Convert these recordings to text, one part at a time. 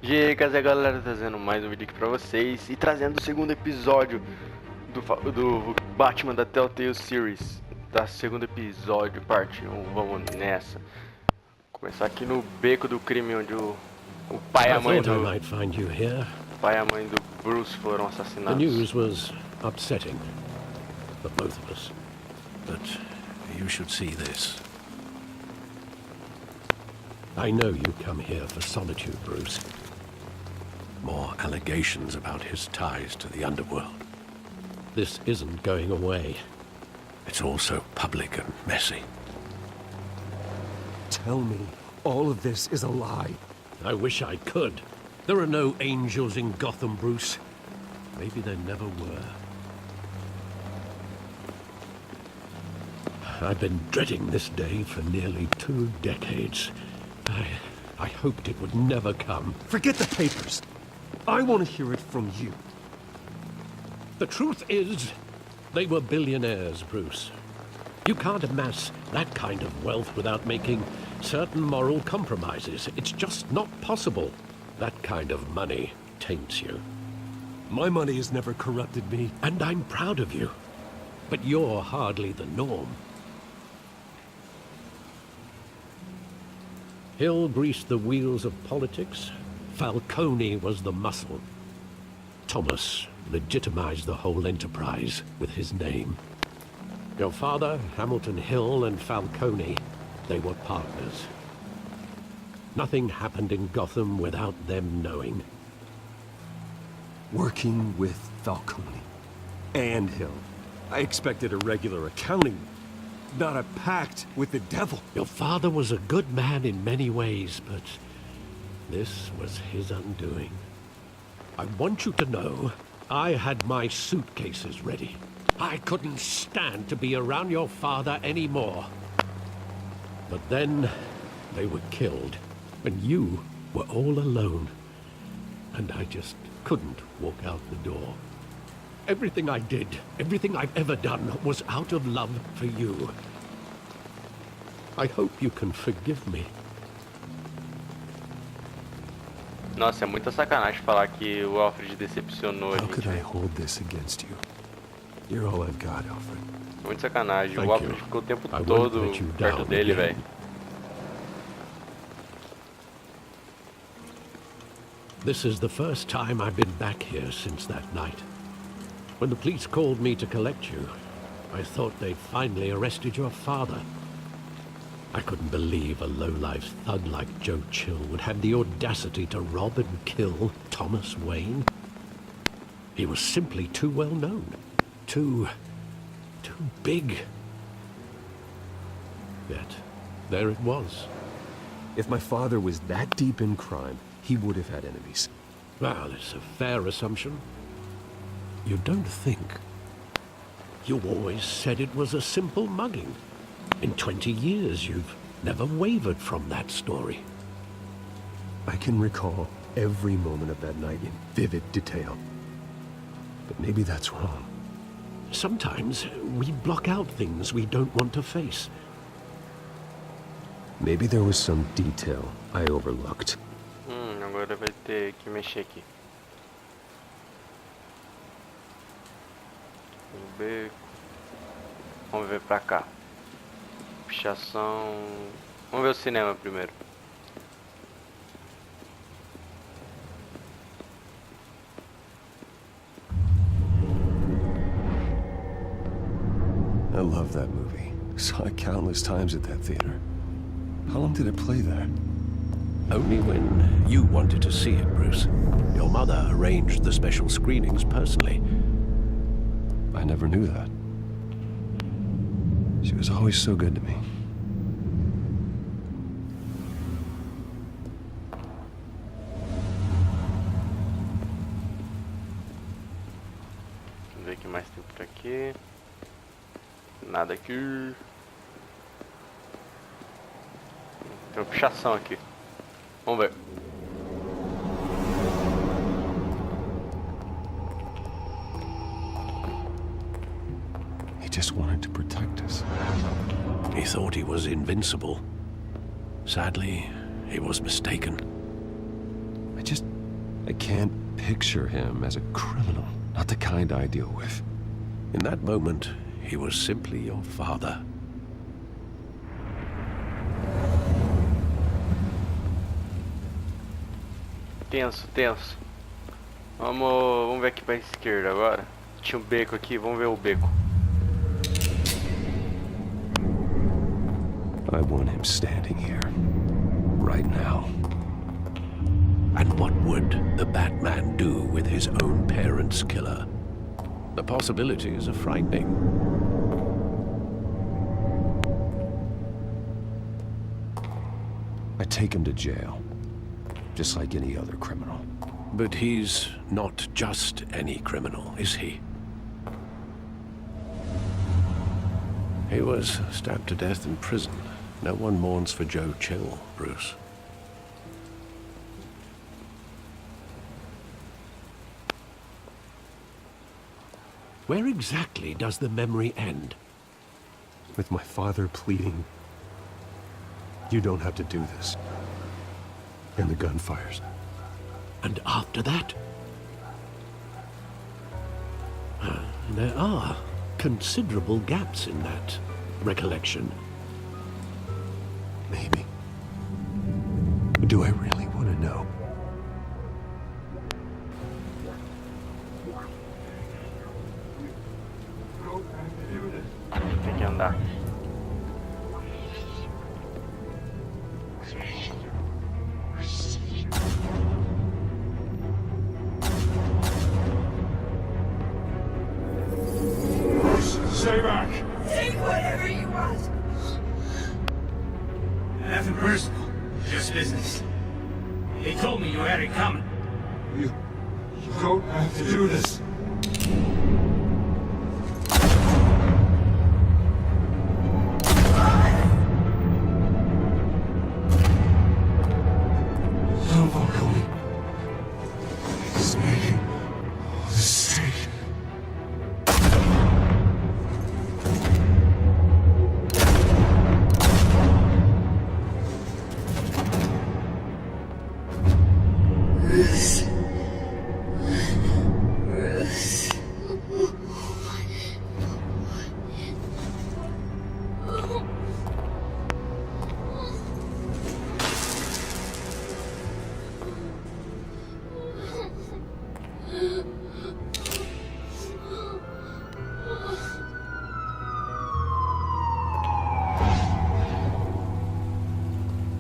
E aí, galera, trazendo mais um vídeo aqui pra vocês e trazendo o segundo episódio do Batman da Telltale Series, tá? Segundo episódio, parte 1, vamos nessa. Começar aqui no beco do crime onde o pai e a mãe do Bruce foram assassinados. The news was upsetting for both of us, but you should see this. I know you come here for solitude, Bruce. More allegations about his ties to the underworld. This isn't going away. It's all so public and messy. Tell me, all of this is a lie. I wish I could. There are no angels in Gotham, Bruce. Maybe there never were. I've been dreading this day for nearly 2 decades. I hoped it would never come. Forget the papers. I want to hear it from you. The truth is, they were billionaires, Bruce. You can't amass that kind of wealth without making certain moral compromises. It's just not possible. That kind of money taints you. My money has never corrupted me. And I'm proud of you. But you're hardly the norm. Hill greased the wheels of politics. Falcone was the muscle. Thomas legitimized the whole enterprise with his name. Your father, Hamilton Hill, and Falcone, they were partners. Nothing happened in Gotham without them knowing. Working with Falcone and Hill. I expected a regular accounting, not a pact with the devil. Your father was a good man in many ways, but this was his undoing. I want you to know, I had my suitcases ready. I couldn't stand to be around your father anymore. But then, they were killed, and you were all alone. And I just couldn't walk out the door. Everything I did, everything I've ever done, was out of love for you. I hope you can forgive me. Nossa, é muita sacanagem falar que o Alfred decepcionou a How could gente. I hold this against you? You're all I've got, Alfred. Muito sacanagem. Thank O Alfred you. ficou o tempo I won't todo let you perto down dele, again. velho. This is the first time I've been back here since that night. When the police called me to collect you, I thought they'd finally arrested your father. I couldn't believe a low-life thug like Joe Chill would have the audacity to rob and kill Thomas Wayne. He was simply too well known. Too big. Yet, there it was. If my father was that deep in crime, he would have had enemies. Well, it's a fair assumption. You don't think. You always said it was a simple mugging. In 20 years, you've never wavered from that story. I can recall every moment of that night in vivid detail. But maybe that's wrong. Sometimes we block out things we don't want to face. Maybe there was some detail I overlooked. Agora vai ter que mexer aqui. Vamos ver pra cá. Pichação. Vamos ver o cinema primeiro. I love that movie. Saw it countless times at that theater. How long did it play there? Only when you wanted to see it, Bruce. Your mother arranged the special screenings personally. I never knew that. She was always so good to me. Vamos ver o que mais tem por aqui. Nada aqui. Tem uma pichação aqui. Vamos ver. He just wanted to protect us. He thought he was invincible. Sadly, he was mistaken. I I can't picture him as a criminal. Not the kind I deal with. In that moment, he was simply your father. Tenso, tenso. Vamos ver aqui pra esquerda agora. Tinha um beco aqui, vamos ver o beco. I want him standing here. Right now. And what would the Batman do with his own parents' killer? The possibilities are frightening. I take him to jail. Just like any other criminal. But he's not just any criminal, is he? He was stabbed to death in prison. No one mourns for Joe Chill, Bruce. Where exactly does the memory end? With my father pleading, "You don't have to do this." And the gun fires. And after that? There are considerable gaps in that recollection. Maybe. Do I really want to know? Tem que andar. Stay back! Take whatever you want. Nothing personal, just business. They told me you had it coming. You don't have to do this. Don't follow me. It's making a mistake.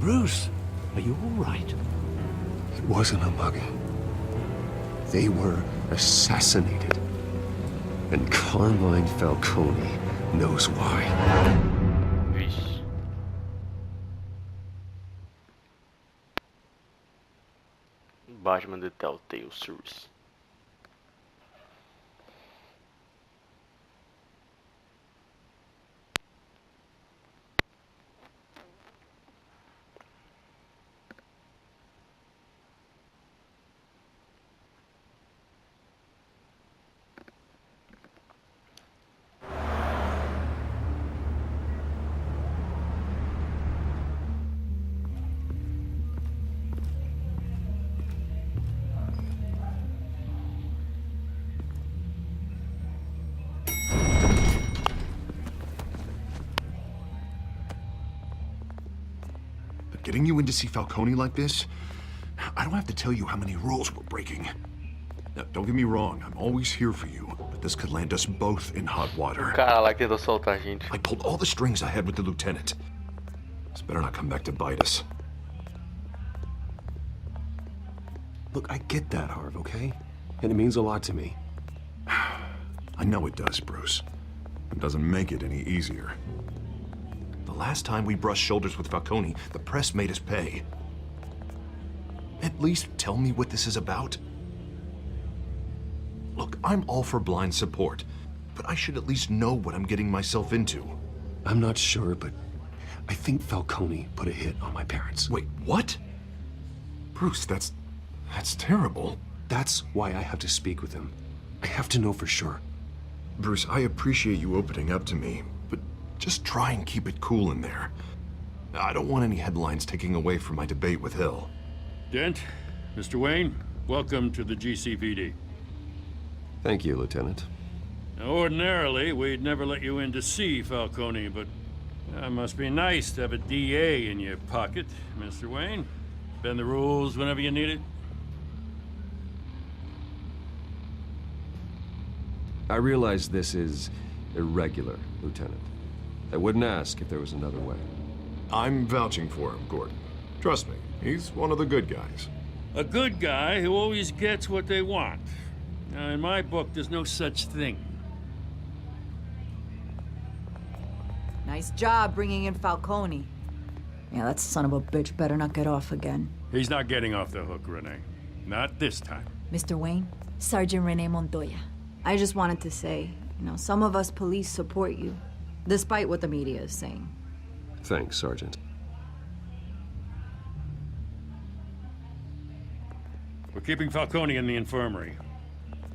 Bruce, are you all right? It wasn't a mugging. They were assassinated. And Carmine Falcone knows why. Vixe. Batman da Telltale Series. Getting you in to see Falcone like this, I don't have to tell you how many rules we're breaking. Now, don't get me wrong, I'm always here for you, but this could land us both in hot water. Cara lá que tentou soltar a gente. I pulled all the strings I had with the lieutenant. This better not come back to bite us. Look, I get that, Harv, okay? And it means a lot to me. I know it does, Bruce. It doesn't make it any easier. The last time we brushed shoulders with Falcone, the press made us pay. At least tell me what this is about. Look, I'm all for blind support, but I should at least know what I'm getting myself into. I'm not sure, but I think Falcone put a hit on my parents. Wait, what? Bruce, that's terrible. That's why I have to speak with him. I have to know for sure. Bruce, I appreciate you opening up to me, but just try and keep it cool in there. I don't want any headlines taking away from my debate with Hill. Dent, Mr. Wayne, welcome to the GCPD. Thank you, Lieutenant. Now, ordinarily, we'd never let you in to see Falcone, but it must be nice to have a DA in your pocket, Mr. Wayne. Bend the rules whenever you need it. I realize this is irregular, Lieutenant. I wouldn't ask if there was another way. I'm vouching for him, Gordon. Trust me, he's one of the good guys. A good guy who always gets what they want. Now, in my book, there's no such thing. Nice job bringing in Falcone. Yeah, that son of a bitch better not get off again. He's not getting off the hook, Renee. Not this time. Mr. Wayne, Sergeant Renee Montoya. I just wanted to say, some of us police support you, despite what the media is saying. Thanks, Sergeant. We're keeping Falcone in the infirmary.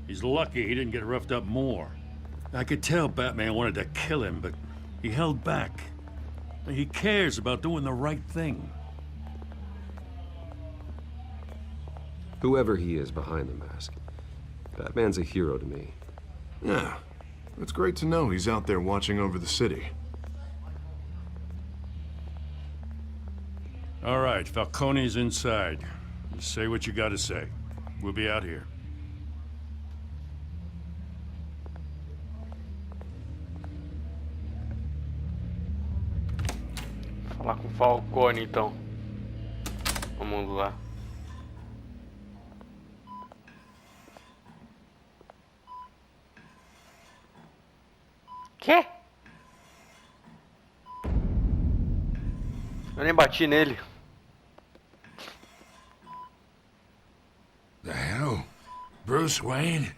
He's lucky he didn't get roughed up more. I could tell Batman wanted to kill him, but he held back. He cares about doing the right thing. Whoever he is behind the mask, Batman's a hero to me. Yeah, it's great to know he's out there watching over the city. All right, Falcone's inside. Just say what you gotta say. We'll be out here. Falar com o Falcone, então. Vamos lá. Quê? Eu nem bati nele. The hell? Bruce Wayne?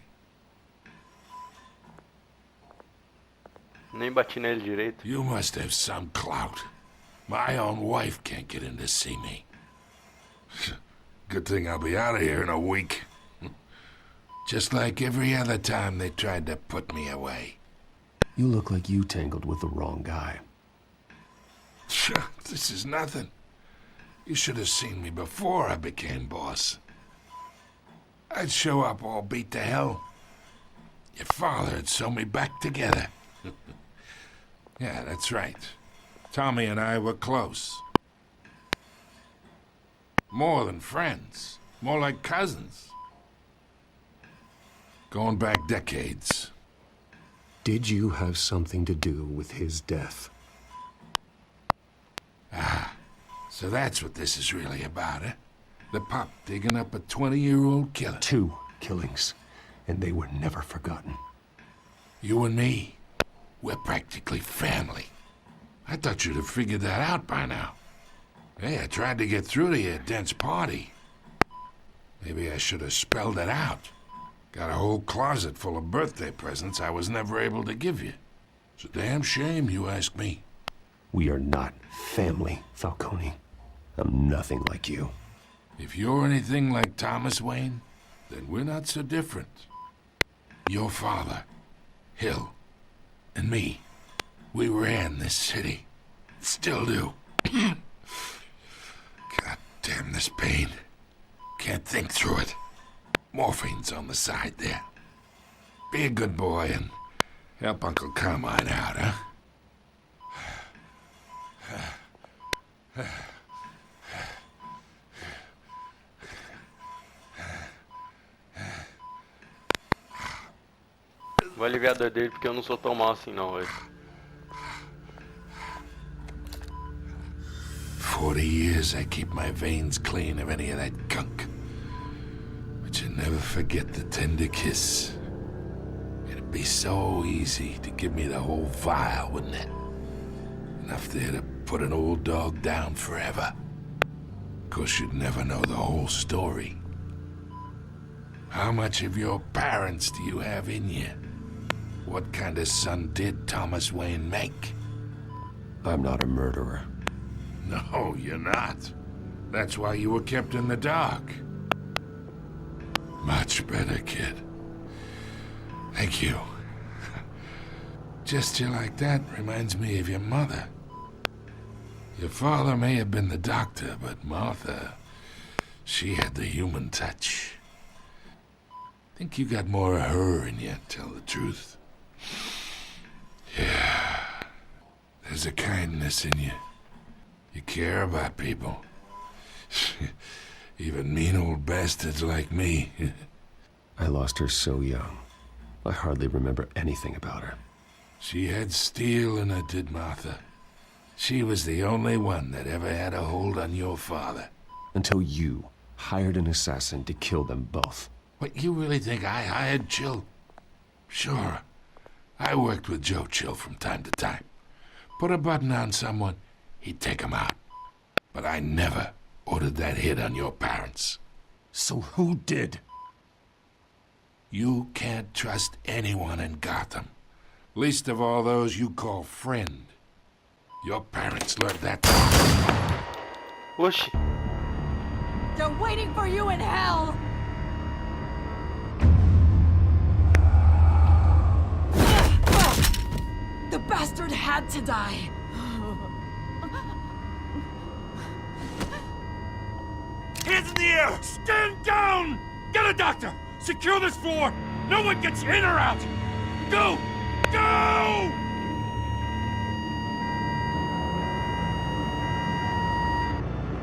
Nem bati nele direito. You must have some clout. My own wife can't get in to see me. Good thing I'll be out of here in a week. Just like every other time they tried to put me away. You look like you tangled with the wrong guy. This is nothing. You should have seen me before I became boss. I'd show up all beat to hell. Your father'd sew me back together. Yeah, that's right. Tommy and I were close. More than friends. More like cousins. Going back decades. Did you have something to do with his death? Ah, so that's what this is really about, eh? The pup digging up a 20-year-old killer. 2 killings, and they were never forgotten. You and me, we're practically family. I thought you'd have figured that out by now. Hey, I tried to get through to your dense party. Maybe I should have spelled it out. Got a whole closet full of birthday presents I was never able to give you. It's a damn shame, you ask me. We are not family, Falcone. I'm nothing like you. If you're anything like Thomas Wayne, then we're not so different. Your father, Hill, and me, we ran this city. Still do. God damn this pain. Can't think through it. Morphine's on the side there. Be a good boy and help Uncle Carmine out, huh? Vou aliviar a dor dele porque eu não sou tão mal assim não, velho. 40 years I keep my veins clean of any of that gunk. But you never forget the tender kiss. It'd be so easy to give me the whole vial, wouldn't it? Enough there to put an old dog down forever. Of course, you'd never know the whole story. How much of your parents do you have in you? What kind of son did Thomas Wayne make? I'm not a murderer. No, you're not. That's why you were kept in the dark. Much better, kid. Thank you. Gesture like that reminds me of your mother. Your father may have been the doctor, but Martha, She had the human touch. Think you got more of her in you, tell the truth. Yeah. There's a kindness in you. You care about people. Even mean old bastards like me. I lost her so young. I hardly remember anything about her. She had steel in her, did Martha. She was the only one that ever had a hold on your father. Until you hired an assassin to kill them both. What, you really think I hired Chill? Sure. I worked with Joe Chill from time to time. Put a button on someone, he'd take him out. But I never ordered that hit on your parents. So who did? You can't trust anyone in Gotham. Least of all those you call friend. Your parents learned that. Oxi. They're waiting for you in hell! The bastard had to die. Hands in the air! Stand down! Get a doctor! Secure this floor! No one gets in or out! Go! Go!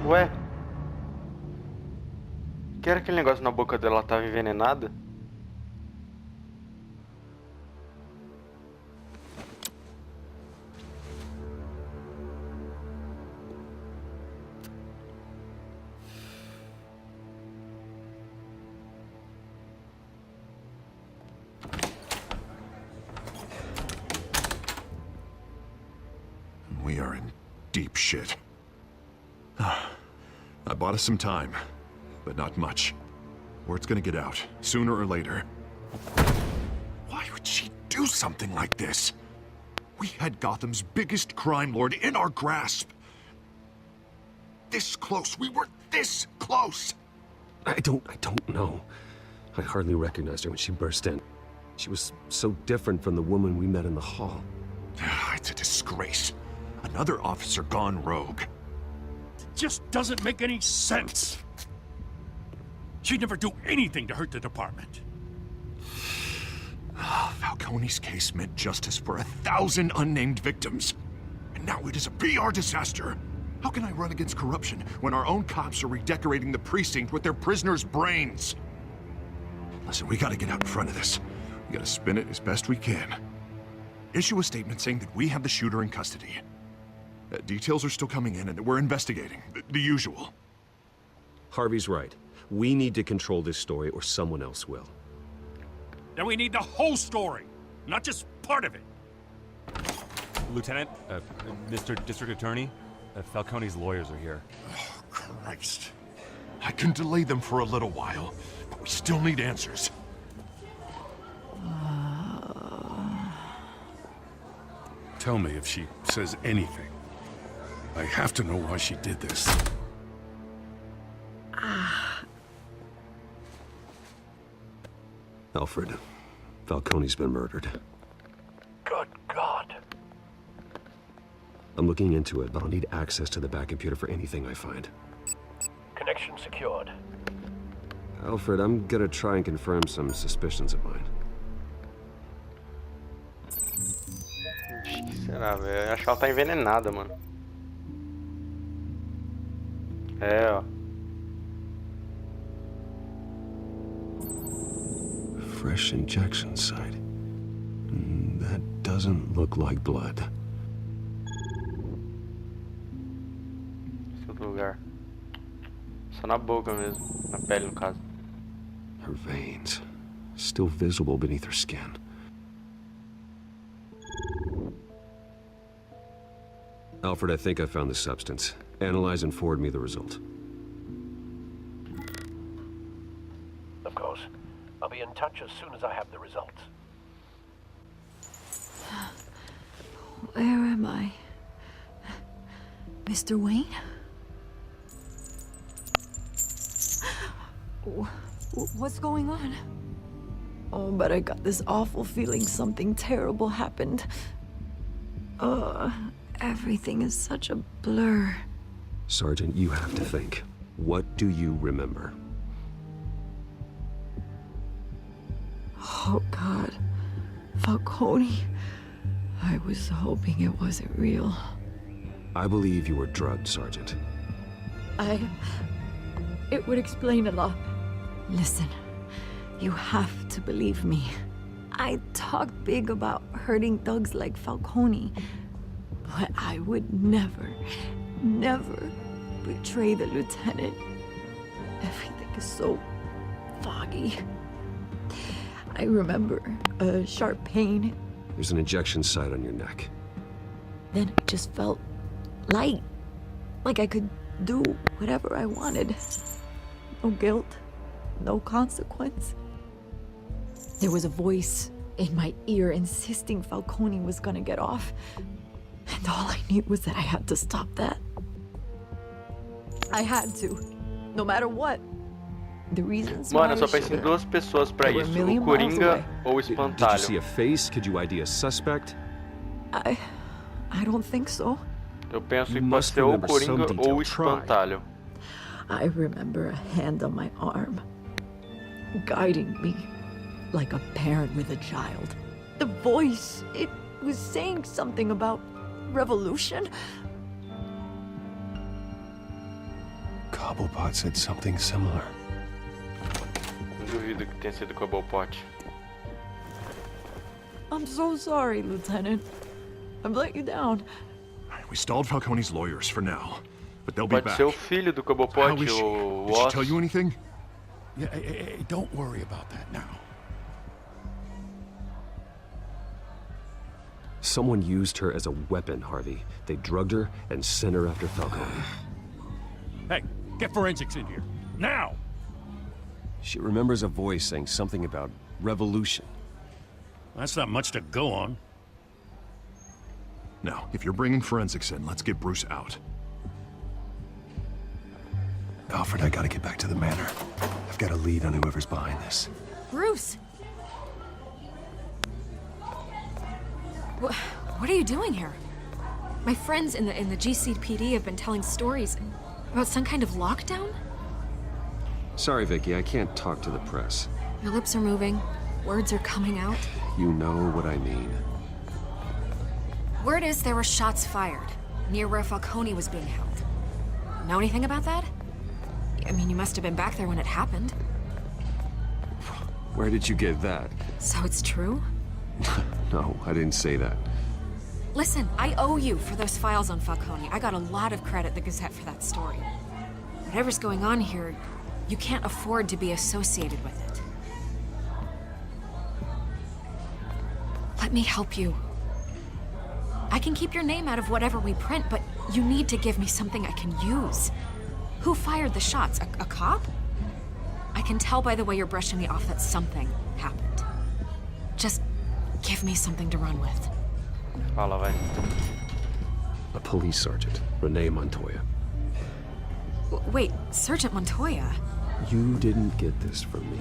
Ué? Que era aquele negócio na boca dela? Ela tava envenenada? We are in deep shit. I bought us some time, but not much. Word's gonna get out, sooner or later. Why would she do something like this? We had Gotham's biggest crime lord in our grasp. This close, we were this close! I don't know. I hardly recognized her when she burst in. She was so different from the woman we met in the hall. It's a disgrace. Another officer gone rogue. Just doesn't make any sense. She'd never do anything to hurt the department. Falcone's case meant justice for 1,000 unnamed victims. And now it is a PR disaster. How can I run against corruption when our own cops are redecorating the precinct with their prisoners' brains? Listen, we gotta get out in front of this. We gotta spin it as best we can. Issue a statement saying that we have the shooter in custody. Details are still coming in and that we're investigating. The usual. Harvey's right. We need to control this story or someone else will. Then we need the whole story, not just part of it. Lieutenant, Mr. District Attorney, Falcone's lawyers are here. Oh, Christ. I can delay them for a little while, but we still need answers. Tell me if she says anything. I have to know why she did this. Alfred, Falcone's been murdered. Good God. I'm looking into it, but I'll need access to the back computer for anything I find. Connection secured. Alfred, I'm gonna try and confirm some suspicions of mine. O que será, velho? Eu acho que ela tá envenenada, mano. É, ó. Fresh injection site. That doesn't look like blood. Esse outro lugar. Só na boca mesmo. Na pele, no caso. Her veins, still visible beneath her skin. Alfred, I think I found the substance. Analyze and forward me the result. Of course. I'll be in touch as soon as I have the results. Where am I? Mr. Wayne? What's going on? Oh, but I got this awful feeling something terrible happened. Everything is such a blur. Sergeant, you have to think. What do you remember? Oh, God. Falcone. I was hoping it wasn't real. I believe you were drugged, Sergeant. It would explain a lot. Listen, you have to believe me. I talk big about hurting thugs like Falcone, but I would never betray the lieutenant. Everything is so foggy. I remember a sharp pain. There's an injection site on your neck. Then it just felt light. Like I could do whatever I wanted. No guilt, no consequence. There was a voice in my ear insisting Falcone was gonna get off. And all I knew was that I had to stop that. I had to, no matter what. The reasons why Mano, eu só penso em duas pessoas pra isso, o Coringa ou o Did you Espantalho. see a face? Could you ID a suspect? I don't think so. Eu penso You em pode must ser ou o remember some Coringa detail. ou o Try. Espantalho. I remember a hand on my arm, guiding me like a parent with a child. The voice, it was saying something about revolution. Cobblepot said something similar. Não duvido que tenha sido Cobblepot. I'm so sorry, Lieutenant. I've let you down. We stalled Falcone's lawyers for now, but they'll be Pode back. ser o filho do How Cobblepot, is she? o Did she Oz. tell you anything? Yeah, hey, don't worry about that now. Someone used her as a weapon, Harvey. They drugged her and sent her after Falcone. Hey, get forensics in here. Now! She remembers a voice saying something about revolution. That's not much to go on. Now, if you're bringing forensics in, let's get Bruce out. Alfred, I gotta get back to the manor. I've got a lead on whoever's behind this. Bruce! What are you doing here? My friends in the GCPD have been telling stories about some kind of lockdown? Sorry, Vicky, I can't talk to the press. Your lips are moving, words are coming out. You know what I mean. Word is there were shots fired near where Falcone was being held. Know anything about that? I mean, you must have been back there when it happened. Where did you get that? So it's true? No, I didn't say that. Listen, I owe you for those files on Falcone. I got a lot of credit at the Gazette for that story. Whatever's going on here, you can't afford to be associated with it. Let me help you. I can keep your name out of whatever we print, but you need to give me something I can use. Who fired the shots? A cop? I can tell by the way you're brushing me off that something happened. Just give me something to run with. Fala, vai. A police sergeant, Renee Montoya. Wait, Sergeant Montoya? You didn't get this from me.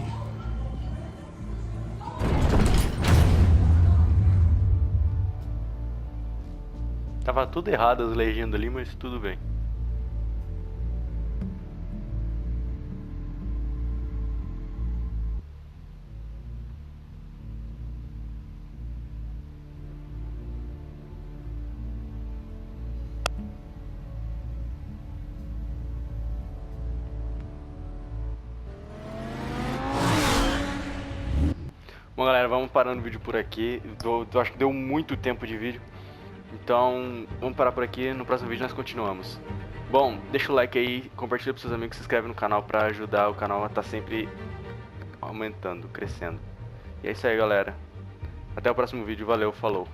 Tava tudo errado as legendas ali, mas tudo bem. Bom, galera, vamos parando o vídeo por aqui. Eu acho que deu muito tempo de vídeo. Então, vamos parar por aqui. No próximo vídeo nós continuamos. Bom, deixa o like aí, compartilha para seus amigos, se inscreve no canal para ajudar o canal a estar sempre aumentando, crescendo. E é isso aí, galera. Até o próximo vídeo. Valeu, falou.